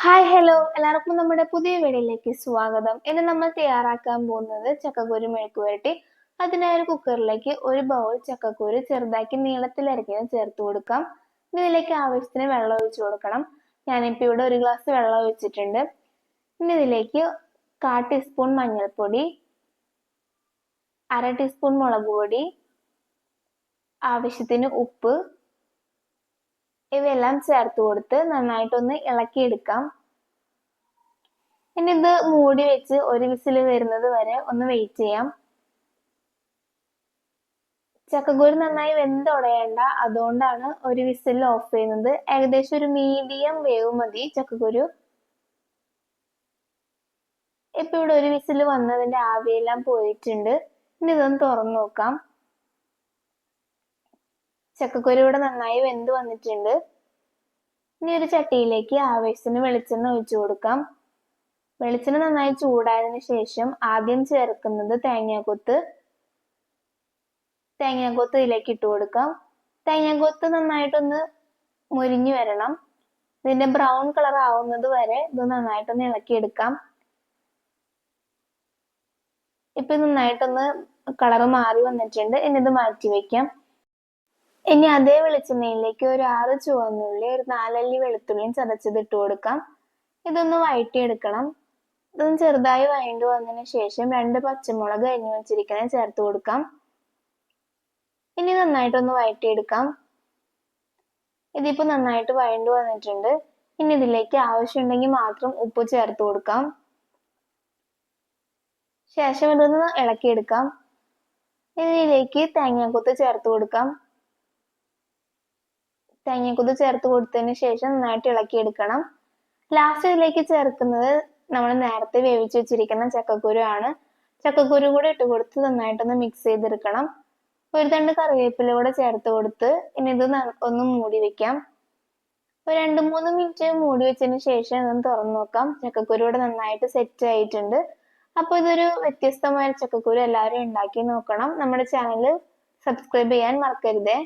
Hi hello എല്ലാവർക്കും നമ്മുടെ പുതിയ വീഡിയോയിലേക്ക് സ്വാഗതം. ഇന്ന് നമ്മൾ തയ്യാറാക്കാൻ പോകുന്നത് ചക്കക്കുരു മെഴുക്ക് പുരട്ടി. അതിനായി ഒരു കുക്കറിലേക്ക് ഒരു ബൗൾ ചക്കക്കുരു ചെറുതാക്കി നീളത്തിൽ അരിഞ്ഞത് ചേർത്ത് കൊടുക്കാം. ഇതിലേക്ക് ആവശ്യത്തിന് വെള്ളം ഒഴിച്ചു കൊടുക്കണം. ഞാനിപ്പോൾ ഇവിടെ ഒരു ഗ്ലാസ് വെള്ളം ഒഴിച്ചിട്ടുണ്ട്. ഇനി ഇതിലേക്ക് 1/4 ടീസ്പൂൺ മഞ്ഞൾപ്പൊടി, 1/2 ടീസ്പൂൺ മുളക് പൊടി, ആവശ്യത്തിന് ഉപ്പ് ഇവയെല്ലാം ചേർത്ത് കൊടുത്ത് നന്നായിട്ടൊന്ന് ഇളക്കിയെടുക്കാം. ഇനി ഇത് മൂടി വെച്ച് ഒരു വിസിൽ വരുന്നത് വരെ ഒന്ന് വെയിറ്റ് ചെയ്യാം. ചക്കക്കുരു നന്നായി വെന്തുടയേണ്ട, അതുകൊണ്ടാണ് ഒരു വിസിൽ ഓഫ് ചെയ്യുന്നത്. ഏകദേശം ഒരു മീഡിയം വേവ് മതി ചക്കക്കുരു. ഇപ്പൊ ഇവിടെ ഒരു വിസിൽ വന്നതിന്റെ ആവിയെല്ലാം പോയിട്ടുണ്ട്. ഇനി ഇതൊന്ന് തുറന്നു നോക്കാം. ചക്കക്കുരു ഇവിടെ നന്നായി വെന്ത് വന്നിട്ടുണ്ട്. ഇനി ഒരു ചട്ടിയിലേക്ക് ആവശ്യത്തിന് വെളിച്ചെണ്ണ ഒഴിച്ചു കൊടുക്കാം. വെളിച്ചെണ്ണ നന്നായി ചൂടായതിനു ശേഷം ആദ്യം ചേർക്കുന്നത് തേങ്ങാക്കൊത്ത് ഇതിലേക്ക് ഇട്ട് കൊടുക്കാം. തേങ്ങാക്കൊത്ത് നന്നായിട്ടൊന്ന് മുരിഞ്ഞു വരണം. ഇതിന്റെ ബ്രൗൺ കളർ ആവുന്നത് വരെ ഇത് നന്നായിട്ടൊന്ന് ഇളക്കിയെടുക്കാം. ഇപ്പൊ നന്നായിട്ടൊന്ന് കളർ മാറി വന്നിട്ടുണ്ട്. ഇനി ഇത് മാറ്റി വെക്കാം. ഇനി അതേ വെളിച്ചെണ്ണയിലേക്ക് ഒരു 6 ചുവന്നുള്ളി, ഒരു 4 അല്ലി വെളുത്തുള്ളിയും ചതച്ചത് ഇട്ട് കൊടുക്കാം. ഇതൊന്ന് വഴറ്റിയെടുക്കണം. ഇതൊന്ന് ചെറുതായി വഴണ്ടു വന്നതിന് ശേഷം 2 പച്ചമുളക് അരിഞ്ഞു വെച്ചിരിക്കുന്നത് ചേർത്ത് കൊടുക്കാം. ഇനി നന്നായിട്ടൊന്ന് വഴറ്റിയെടുക്കാം. ഇതിപ്പോ നന്നായിട്ട് വഴണ്ടു വന്നിട്ടുണ്ട്. ഇനി ഇതിലേക്ക് ആവശ്യമുണ്ടെങ്കിൽ മാത്രം ഉപ്പ് ചേർത്ത് കൊടുക്കാം. ശേഷം ഇതൊന്ന് ഇളക്കിയെടുക്കാം. ഇതിലേക്ക് തേങ്ങാക്കൊത്ത് ചേർത്ത് കൊടുക്കാം. തേങ്ങാക്കൊത്ത് ചേർത്ത് കൊടുത്തതിന് ശേഷം നന്നായിട്ട് ഇളക്കിയെടുക്കണം. ലാസ്റ്റ് ഇതിലേക്ക് ചേർക്കുന്നത് നമ്മൾ നേരത്തെ വേവിച്ച് വെച്ചിരിക്കുന്ന ചക്കക്കുരു ആണ്. ചക്കക്കുരു കൂടെ ഇട്ട് കൊടുത്ത് നന്നായിട്ടൊന്ന് മിക്സ് ചെയ്തെടുക്കണം. ഒരു തണ്ട് കറിവേപ്പില കൂടെ ചേർത്ത് കൊടുത്ത് ഇനി ഇത് ഒന്ന് മൂടി വെക്കാം. ഒരു 2-3 മിനിറ്റ് മൂടി വെച്ചതിന് ശേഷം ഇതൊന്ന് തുറന്നു നോക്കാം. ചക്കക്കുരു ഇവിടെ നന്നായിട്ട് സെറ്റ് ആയിട്ടുണ്ട്. അപ്പോൾ ഇതൊരു വ്യത്യസ്തമായ ചക്കക്കുരു എല്ലാവരും ഉണ്ടാക്കി നോക്കണം. നമ്മുടെ ചാനൽ സബ്സ്ക്രൈബ് ചെയ്യാൻ മറക്കരുതേ.